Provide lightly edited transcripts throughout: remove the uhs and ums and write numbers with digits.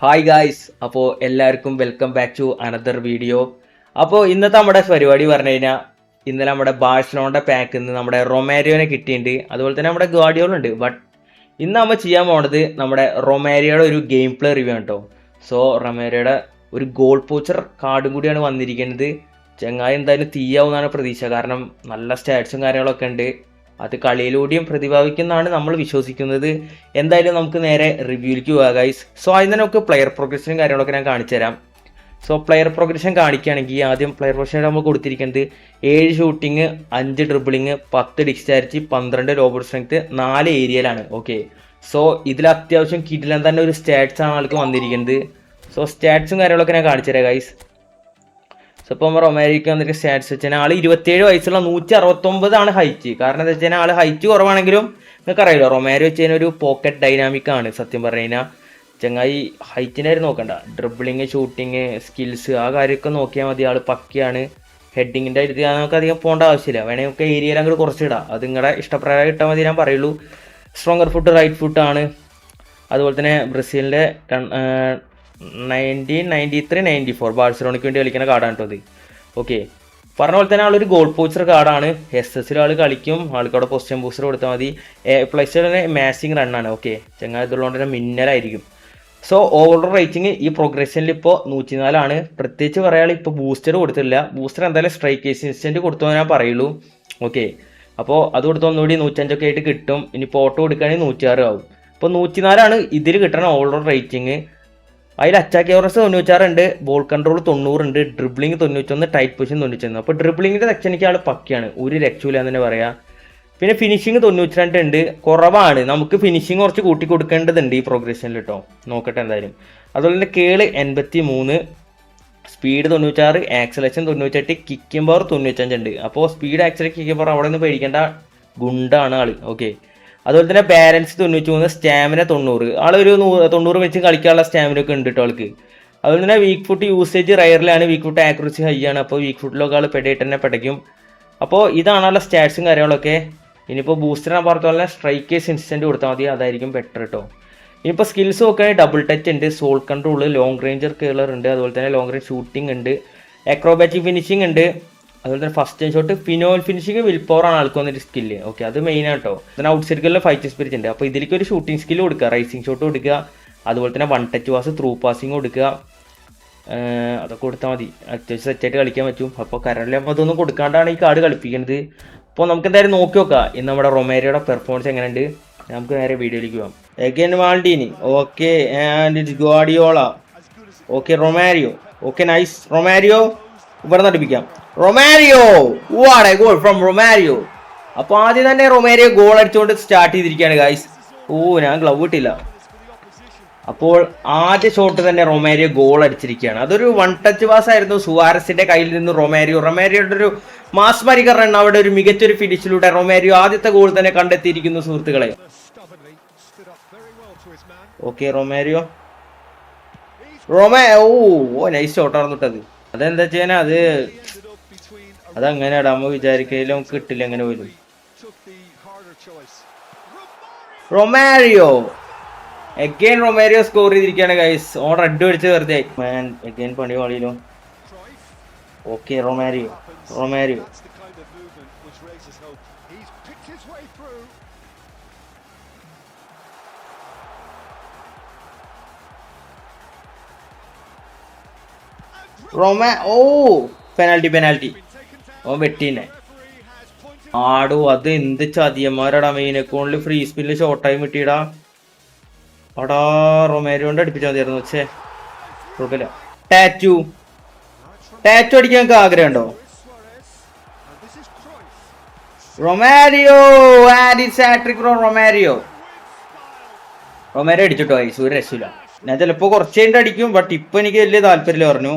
Hi guys, അപ്പോൾ എല്ലാവർക്കും welcome back to another video. അപ്പോൾ ഇന്നത്തെ നമ്മുടെ പരിപാടി പറഞ്ഞു കഴിഞ്ഞാൽ ഇന്നലെ നമ്മുടെ ബാഴ്സലോണയുടെ പാക്കിൽ നിന്ന് നമ്മുടെ റൊമാരിയോനെ കിട്ടിയിട്ടുണ്ട്. അതുപോലെ തന്നെ നമ്മുടെ ഗാർഡിയോളുണ്ട്. ബട്ട് ഇന്ന് നമ്മൾ ചെയ്യാൻ പോണത് നമ്മുടെ റൊമാരിയോയുടെ ഒരു ഗെയിം പ്ലേ റിവ്യൂ ആണ് കേട്ടോ. സോ റൊമാരിയോയുടെ ഒരു ഗോൾ പോച്ചർ കാർഡും കൂടിയാണ് വന്നിരിക്കുന്നത്. ചങ്ങായി എന്തായാലും തീയാവുന്നതാണ് പ്രതീക്ഷ. കാരണം നല്ല സ്റ്റാറ്റ്സും കാര്യങ്ങളൊക്കെ ഉണ്ട്. അത് കളിയിലൂടെയും പ്രതിപാദിക്കുന്നതാണ് നമ്മൾ വിശ്വസിക്കുന്നത്. എന്തായാലും നമുക്ക് നേരെ റിവ്യൂയിലേക്ക് പോകാം ഗൈസ്. സോ അതിന് നമുക്ക് പ്ലെയർ പ്രോഗ്രഷനും കാര്യങ്ങളൊക്കെ ഞാൻ കാണിച്ചു തരാം. സോ പ്ലെയർ പ്രോഗ്രഷൻ കാണിക്കുകയാണെങ്കിൽ ആദ്യം പ്ലെയർ പ്രോഗ്രഷൻ നമ്മൾ കൊടുത്തിരിക്കുന്നത് 7 ഷൂട്ടിങ്, 5 ഡ്രിബിളിങ്, 10 ഡിസ്ചാർജ്, 12 ലോബർ സ്ട്രെങ്ത്, 4 ഏരിയയിലാണ്. ഓക്കെ, സോ ഇതിൽ അത്യാവശ്യം കിടിലൻ തന്നെ ഒരു സ്റ്റാറ്റ്സ് ആണ് ആൾക്ക് വന്നിരിക്കുന്നത്. സോ സ്റ്റാറ്റ്സും കാര്യങ്ങളൊക്കെ ഞാൻ കാണിച്ചു തരാം ഗൈസ്. സോ ഇപ്പം റൊമാരിയോക്ക് വന്നിട്ട് സ്റ്റാറ്റ്സ് വെച്ചാൽ ആൾ 27 വയസ്സുള്ള 169 ഹൈറ്റ്. കാരണം എന്താ വെച്ചാൽ ആൾ ഹൈറ്റ് കുറവാണെങ്കിലും നിങ്ങൾക്ക് അറിയില്ല, റൊമാരിയോ വെച്ച് കഴിഞ്ഞാൽ ഒരു പോക്കറ്റ് ഡൈനാമിക് ആണ്. സത്യം പറഞ്ഞു കഴിഞ്ഞാൽ ചങ്ങായി ഹൈറ്റിൻ്റെ കാര്യം നോക്കണ്ട, ഡ്രിബിളിങ്, ഷൂട്ടിങ്, സ്കിൽസ് ആ കാര്യമൊക്കെ നോക്കിയാൽ മതി. ആൾ പക്കയാണ്. ഹെഡിങ്ങിൻ്റെ അടുത്ത് നമുക്ക് അധികം പോകേണ്ട ആവശ്യമില്ല. വേണമെങ്കിൽ നമുക്ക് ഏരിയയിൽ അങ്ങോട്ട് കുറച്ചിടാം. അത് നിങ്ങളുടെ ഇഷ്ടപ്രകാരം ഇട്ടാൽ മതി, ഞാൻ പറയുള്ളൂ. സ്ട്രോങ്ങർ ഫുട്ട്, റൈറ്റ് ഫുട്ടാണ്. അതുപോലെ തന്നെ ബ്രസീലിൻ്റെ 1993, 94 ബാഴ്സലോണയ്ക്ക് വേണ്ടി കളിക്കുന്ന കാർഡാണ് കേട്ടോ അത്. ഓക്കെ, പറഞ്ഞ പോലെ തന്നെ ആളൊരു ഗോൾ പോച്ചർ കാർഡാണ്. SS ആൾ കളിക്കും. ആൾക്ക് അവിടെ പൊസിഷൻ ബൂസ്റ്റർ കൊടുത്താൽ മതി. പ്ലസ് മാസിങ് റണ്ണാണ്. ഓക്കെ, ചങ്ങായി ഇതുള്ളതുകൊണ്ട് തന്നെ മിന്നലായിരിക്കും. സോ ഓവറോൾ റേറ്റിംഗ് ഈ പ്രോഗ്രഷനിൽ ഇപ്പോൾ 104 പ്രത്യേകിച്ച് പറയാനുള്ള ഇപ്പോൾ ബൂസ്റ്റർ കൊടുത്തില്ല. ബൂസ്റ്റർ എന്തായാലും സ്ട്രൈക്ക് ഇൻസ്റ്റൻറ്റ് കൊടുത്തു ഞാൻ പറയുള്ളൂ. ഓക്കെ, അപ്പോൾ അത് കൊടുത്ത് ഒന്നുകൂടി 105 ആയിട്ട് കിട്ടും. ഇനി പോട്ടോ കൊടുക്കുകയാണെങ്കിൽ 106 ആവും. ഇപ്പോൾ 104 ഇതിൽ കിട്ടണ ഓവറോൾ റേറ്റിംഗ്. അതിൽ അറ്റാക്ക് എവറൻസ് 96 ഉണ്ട്, ബോൾ കൺട്രോൾ 90 ഉണ്ട്, ഡ്രിബിളിംഗ് 91, ടൈറ്റ് പൊസിഷൻ 91. അപ്പോൾ ഡ്രിബിളിങ്ങിൻ്റെ സെക്ഷനിക്ക് ആൾ പക്കയാണ്, ഒരു രക്ഷയില്ല എന്ന് തന്നെ പറയാം. പിന്നെ ഫിനിഷിങ് 92 ഉണ്ട്, കുറവാണ്. നമുക്ക് ഫിനിഷിങ് കുറച്ച് കൂട്ടി കൊടുക്കേണ്ടതുണ്ട് ഈ പ്രോഗ്രഷനിൽ കേട്ടോ. നോക്കട്ടെ എന്തായാലും. അതുപോലെ തന്നെ കേള് 83, സ്പീഡ് 96, ആക്സലേഷൻ 98, കിക്കിംഗ് പവർ 95 ഉണ്ട്. അപ്പോൾ സ്പീഡ്, ആക്സലേഷൻ, കിക്കിംഗ് പവർ അവിടെ നിന്ന് പേടിക്കേണ്ട ഗുണ്ടാണ് ആൾ. ഓക്കെ, അതുപോലെ തന്നെ ബാലൻസ് 93, സ്റ്റാമിന 90. ആളൊരു 90 വെച്ച് കളിക്കാനുള്ള സ്റ്റാമിന ഒക്കെ ഉണ്ട് കേട്ടോ ആൾക്ക്. അതുപോലെ തന്നെ വീക്ക് ഫുട്ട് യൂസേജ് റയറിലാണ്, വീക്ക് ഫുട്ട് ആക്യുറസി ഹൈ ആണ്. അപ്പോൾ വീക്ക് ഫുട്ടിലൊക്കെ ആൾ പെടയിട്ട് തന്നെ പെടയ്ക്കും. അപ്പോൾ ഇതാണ് ആളുടെ സ്റ്റാറ്റ്സും കാര്യങ്ങളൊക്കെ. ഇനിയിപ്പോൾ ബൂസ്റ്റർ ഞാൻ പറഞ്ഞ പോലെ സ്ട്രൈക്കേഴ്സ് ഇൻസ്റ്റൻറ്റ് കൊടുത്താൽ മതി, അതായിരിക്കും ബെറ്റർ കേട്ടോ. ഇനിയിപ്പോൾ സ്കിൽസ് നോക്കുകയാണെങ്കിൽ ഡബിൾ ടച്ച് ഉണ്ട്, sole control, long ranger curler ഉണ്ട്, അതുപോലെ തന്നെ ലോങ് റേഞ്ച് ഷൂട്ടിംഗ് ഉണ്ട്, അക്രോബാറ്റിക് ഫിനിഷിംഗ് ഉണ്ട്, അതുപോലെ തന്നെ first shot, final finishing, will power ആണ് ആൾക്ക് വന്നൊരു സ്കില്ല്. ഓക്കെ, അത് മെയിൻ ആട്ടോ. പിന്നെ ഔട്ട് സൈഡിലുള്ള ഫൈറ്റ് സ്പിരിറ്റ് ഉണ്ട്. അപ്പോൾ ഇതിലേക്ക് ഒരു ഷൂട്ടിംഗ് സ്കില്ല് കൊടുക്കുക, റൈസിംഗ് ഷോട്ട് കൊടുക്കുക, അതുപോലെ തന്നെ 1 ടച്ച് പാസ്, ത്രൂ പാസിങ് കൊടുക്കുക. അതൊക്കെ കൊടുത്താൽ മതി, അത്യാവശ്യം സെറ്റായിട്ട് കളിക്കാൻ പറ്റും. അപ്പോൾ കരണ്ടിൽ അപ്പോൾ അതൊന്നും കൊടുക്കാണ്ടാണ് ഈ കാർഡ് കളിപ്പിക്കുന്നത്. അപ്പോൾ നമുക്ക് എന്തായാലും നോക്കി നോക്കാം ഇന്ന് നമ്മുടെ റൊമാരിയോയുടെ പെർഫോമൻസ് എങ്ങനെയുണ്ട്. നമുക്ക് നേരെ വീഡിയോയിലേക്ക് പോകാം. Again Maldini, okay, and it's Guardiola. Okay, Romario, okay, nice. Romario ഇവിടെ നടിപ്പിക്കാം. Romario, what a goal from Romario. അപ്പോൾ ആദ്യം തന്നെ റൊമാരിയോ ഗോൾ അടിച്ചുകൊണ്ട് സ്റ്റാർട്ട് ചെയ്തിരിക്കുകയാണ് ഗൈസ്. ഞാൻ ഗ്ലൗ ഇട്ടില്ല. അപ്പോൾ ആദ്യ ഷോട്ട് തന്നെ റൊമാരിയോ ഗോൾ അടിച്ചിരിക്കുകയാണ്. അതൊരു 1 ടച്ച് പാസ് ആയിരുന്നു സുവാരസിന്റെ കയ്യിൽ നിന്ന്. റൊമാരിയോയുടെ ഒരു മാസ്മരിക റൺ, അവിടെ ഒരു മികച്ചൊരു ഫിനിഷിലൂടെ റൊമാരിയോ ആദ്യത്തെ ഗോൾ തന്നെ കണ്ടെത്തിയിരിക്കുന്നു സുഹൃത്തുക്കളെ. ഓക്കെ, റൊമാരിയോ, നൈസ് ഷോട്ടായിരുന്നു ഇട്ടത്. അതെന്താ ചെയ്യാനാ, അതങ്ങനെയാടാ, നമ്മ വിചാരിക്കലും കിട്ടില്ല, അങ്ങനെ വരും. റൊമാരിയോ എഗൈൻ, റൊമാരിയോ സ്കോർ ചെയ്തിരിക്കുകയാണ് ഗൈസ്. ഓൺ റെഡ് അടിച്ച് വെറുതെ എഗൈൻ പണി പാളിയിലോ. ഓക്കെ, റൊമാരിയോ പെനാൽറ്റി ഓ വെട്ടീനെ ആടോ. അത് എന്ത് ചതിയന്മാരാടാ, മെയിൻ അക്കൗണ്ടിൽ ഫ്രീ സ്പിന്നിൽ ഷോർട്ടായി വിട്ടിടാ. അടാ, റൊമാരിയോ കൊണ്ട് അടിപ്പിച്ചാൽ മതിയായിരുന്നു. പക്ഷേ കുഴപ്പമില്ല. ടാറ്റു അടിക്കാൻ നിങ്ങൾക്ക് ആഗ്രഹമുണ്ടോ? റൊമാരിയോ അടിച്ചിട്ടോ ഗൈസ്, ഒരു രക്ഷയില്ല. ഞാൻ ചിലപ്പോൾ കുറച്ച് കഴിഞ്ഞിട്ട് അടിക്കും, ബട്ട് ഇപ്പൊ എനിക്ക് വലിയ താല്പര്യമില്ല പറഞ്ഞു.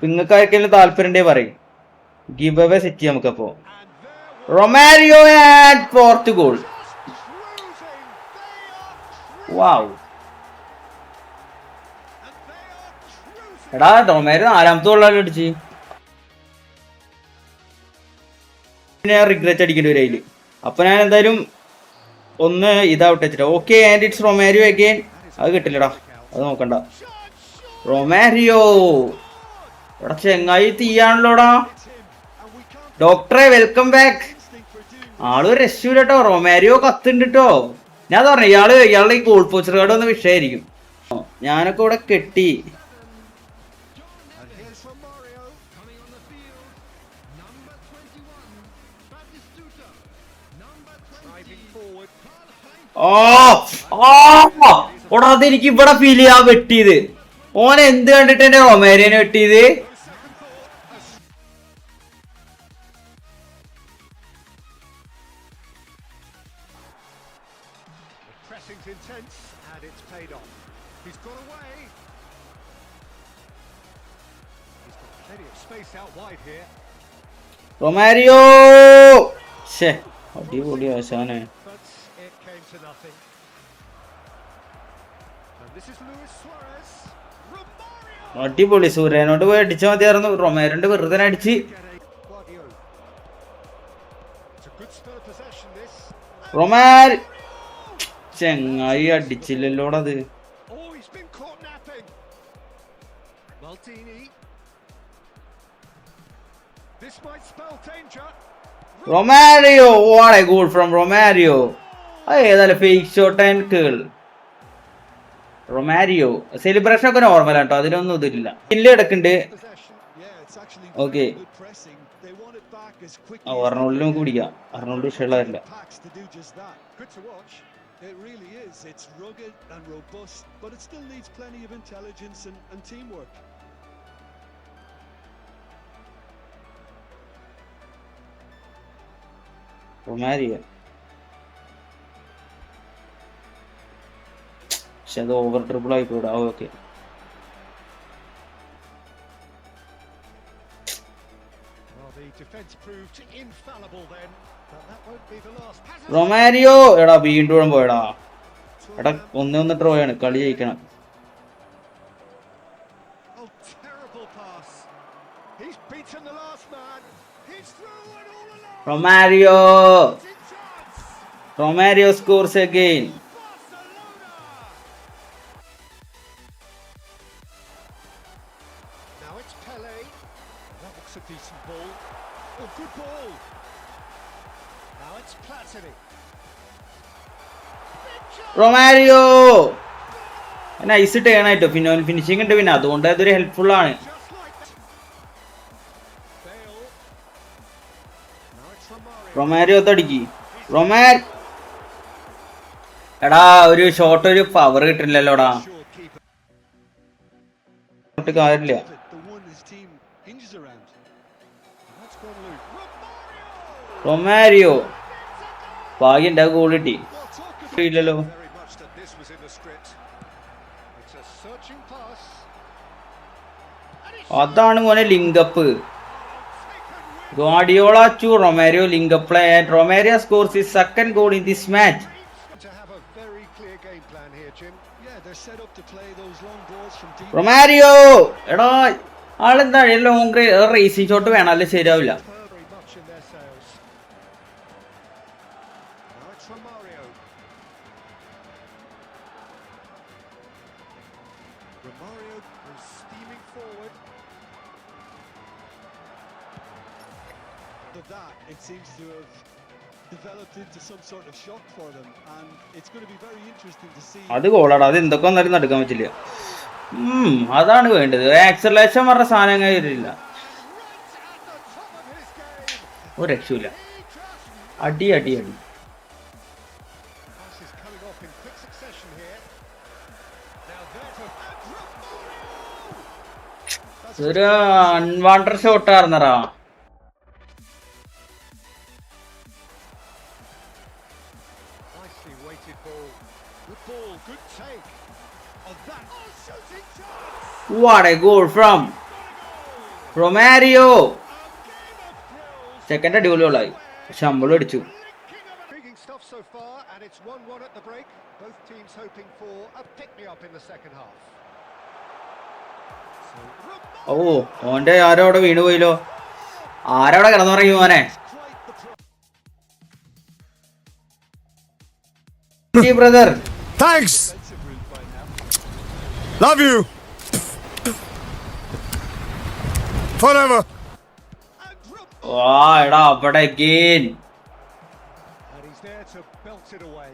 നിങ്ങൾക്ക് ആർക്കെങ്കിലും താല്പര്യം ഉണ്ടേ പറയും, ഗിവ് അവേ സെറ്റ് ചെയ്യാം നമുക്കപ്പോ. Romario and 4th goal. Wow, എടാ റൊമാരിയോ 4ാമത്തെ ഗോളാണ് അടിച്ച്. ഞാൻ റിഗ്രറ്റ് അടിക്കേണ്ടി വരും അതില്. അപ്പൊ ഞാൻ എന്തായാലും ഒന്ന് ഇതാവട്ടെ വെച്ചിട്ട്. Okay, and it's Romario again. അത് കിട്ടില്ലടാ. അത് നോക്കണ്ട. റൊമാരിയോ എടാ ചെങ്ങായി തീയാണല്ലോടാ. ഡോക്ടറെ വെൽക്കം ബാക്ക്. ആള് രക്ഷയില്ല കേട്ടോ. റൊമാരിയോ കത്തുണ്ട് കേട്ടോ. ഞാൻ പറഞ്ഞു ഇയാളുടെ ഈ ഗോൾ പോസ്റ്റർ കാർഡ് വന്ന വിഷയമായിരിക്കും. ഞാനൊക്കെ ഇവിടെ കെട്ടി. അതെനിക്ക് ഇവിടെ ഫീൽ ചെയ്യാൻ വെട്ടിയത്. ഓൻ എന്ത് കണ്ടിട്ട് എന്റെ റൊമാരിയോനെ വെട്ടിയത്? റൊമാരിയോ അടിപൊളി ആശാനെ. അടിപൊളി. സൂര്യനോട് പോയി അടിച്ചാൽ മതിയായിരുന്നു. റൊമാരിയോന്റെ വെറുതെ അടിച്ച്. റൊമാരി ചെങ്ങായി അടിച്ചില്ലല്ലോടത്. Romario what a goal from Romario. അത് ഏതായാലും fake shot and curl. Romario celebration ഒക്കെ നോർമൽ ആട്ടോ, അതിലൊന്നും ഇതില്ല. ഇല്ല എടുക്കുന്നുണ്ട്. ഓക്കെ അർണോൾഡിന് നമുക്ക് പിടിക്കാം. അർണോൾഡ് വിഷയമുള്ളതല്ല. It really is. It's rugged and robust, but it still needs plenty of intelligence and teamwork. Romario പക്ഷെ അത് ഓവർ ട്രിപ്പിൾ ആയിപ്പോടാ. ഓക്കെ റൊമാരിയോ എടാ വീണ്ടും പോയടാ. എടാ 1-1 ഡ്രോയാണ്. കളി ജയിക്കണം. Romario scores again. Now it's Pele. That looks a decent ball. Oh, good ball. Now it's Platini. Romario nice turn ആയിട്ടോ. പിന്നെ ഫിനിഷിംഗ് ഉണ്ട്. പിന്നെ അതുകൊണ്ട് അതൊരു ഹെൽപ്ഫുൾ ആണ്. റൊമാരിയോ തടിക്ക്. എടാ ഒരു ഷോട്ട് ഒരു പവർ കിട്ടില്ലല്ലോടാ. കാര്യമില്ല. റൊമാരിയോ ഭാഗ്യന്റെ ഗോൾ കിട്ടി. ഇല്ലല്ലോ. അതാണ് മോനെ linkup. Guardiola to Romario link up play and Romario scores his second goal in this match. To have a very clear game plan here, Jim. Yeah, they're set up to play those long balls from deep. Romario എടാ ആളെന്താ long racing shot വേണമല്ലേ ശരിയാവില്ല. Very much in their sails. Now it's Romario. Romario is steaming forward. Of that, it seems to have developed into some sort of shock for them, and it's going to be very interesting to see. അത് ഗോളാടാ. അത് എന്തൊക്കെ വന്നാലും നടക്കാൻ പറ്റില്ല. അതാണ് വേണ്ടത്. Acceleration പറഞ്ഞ സാധനം വരില്ല. ഒരു രക്ഷയില്ല. അടി അടി അടി. ഒരു അൺവാണ്ടർ ഷോട്ടായിരുന്നറാ. What a goal from Romario. Second അടിപൊളിയായി. ശമ്പളം അടിച്ചു. Stuff so far, and it's 1-1 at the break. Both teams hoping for a pick-me-up in the second half. ഓന്റെ ആരോ അവിടെ വീണു പോയില്ലോ. ആരവിടെ കിടന്നുറങ്ങി മോനെ. Brother thanks. Love you. Forever. And എടാ അവിടെ again. And he's there to belt it away.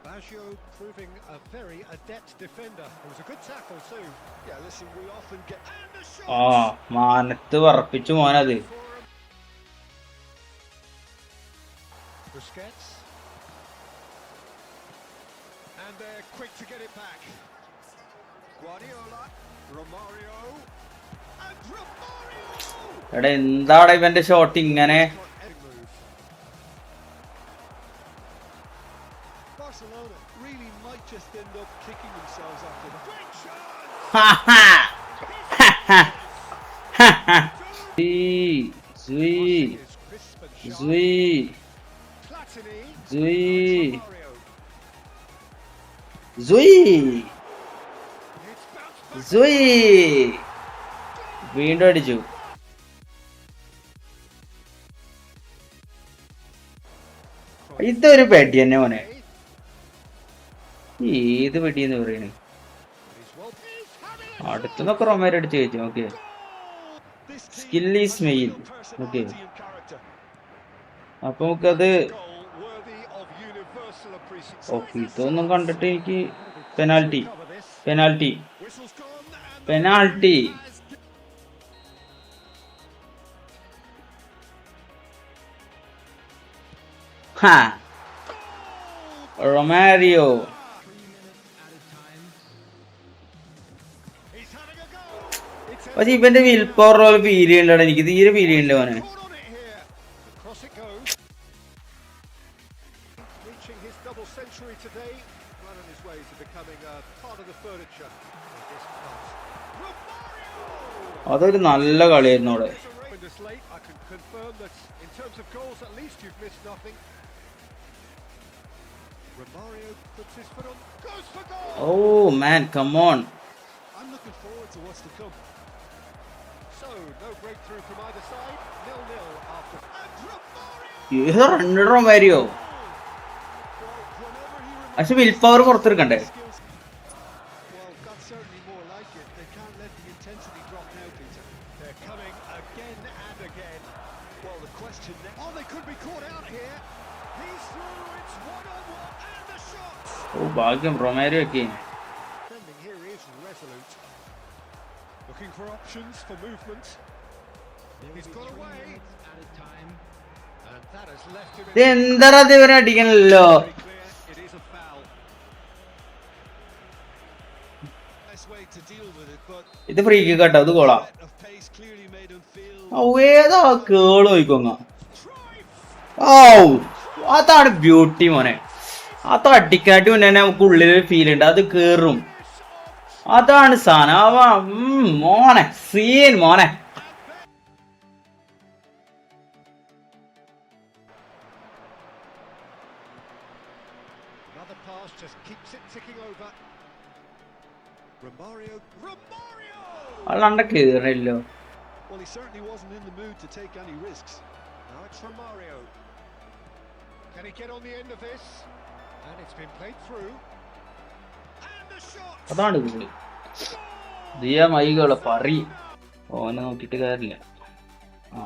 Baggio proving a very adept defender. It was a good tackle too. Yeah, listen, we often get... And the shot! മാനത്ത് പറപ്പിച്ചു മോനത്. Busquets. And they're quick to get it back. Guardiola. Romario. And Romario! എടാ എന്താണ് ഇവന്റെ shot ഇങ്ങനെ? Barcelona really might just end up kicking themselves after that. Great shot! Zui. Is crisp and sharp. Zui. Platini. Zui. Romario. Zui. It's bounced back. Zui. വീണ്ടും അടിച്ചു. ഇതൊരു പെട്ടി തന്നെ മോനെ. ഏത് പെട്ടിയെന്ന് പറയണേ? He's well. He's having it. അടുത്തുനിന്നൊക്കെ Romario അടിച്ച് കഴിച്ചു. Okay, This team Skill is has main. real personality Okay. and character. അപ്പൊ നമുക്കത് Goal worthy of universal appreciation. Okay. ഇതൊന്നും കണ്ടിട്ട് എനിക്ക് penalty Cover this. Penalty Whistle's gone and the penalty. has Romario. he's having a go. It's പക്ഷെ ഇവന്റെ will power feel ചെയ്യണ്ടോ? എനിക്ക് തീരെ ഫീൽ ചെയ്യണ്ട മോനെ. caught on it here. Across it goes. Reaching his double century today. Right on his way to becoming a part of the furniture of this class. Romario! അതൊരു നല്ല കളിയായിരുന്നു അവിടെ. It's a rain this late. I can confirm that in terms of goals, at least you've missed nothing. Romario puts his foot on. Goes for goal! Oh man come on. I'm looking forward to what's to come. So, no breakthrough from either side. 0-0 after. And Romario! ഏത് run Romario? Well, whenever he പക്ഷെ will power പുറത്തെടുക്കണ്ടേ? skills. Well, that's certainly more like it. They can't let the intensity drop now, Peter. They're coming again and again. Well, the question now. Oh, they could be caught out here. He's through. It's one-on-one and the shot. ഓ ഭാഗ്യം Romario ഒക്കെ. Defending here is resolute. Looking for options for movement. He's got away. And that has left him ഇത് എന്താ ഇവനെ അടിക്കണല്ലോ? very clear. It is a foul. Nice way to deal with it, but ഇത് free kick കേട്ടോ. അത് കോളാ. bit of pace clearly made him feel. ഏതാ കേള് പോയിക്കോങ്ങ. ഓ അതാണ് beauty മോനെ. അത് അടിക്കാട്ടി മുന്നേ നമുക്ക് ഉള്ളിലൊരു ഫീൽ ഉണ്ട്. അത് കേറും. അതാണ് സാധനം. അവ മോനെ സീൻ മോനെ. Another pass just keeps it ticking over. Romario. അല്ലാണ്ട് കേറില്ലോ. Well, he certainly wasn't in the mood to take any risks. Now it's Romario. Can he get on the end of this? And it's been played through. And the shot. അതാണ് goal. Diya മൈകള് പറി ഓനെ നോക്കിയിട്ട് കാര്യമില്ല. ആ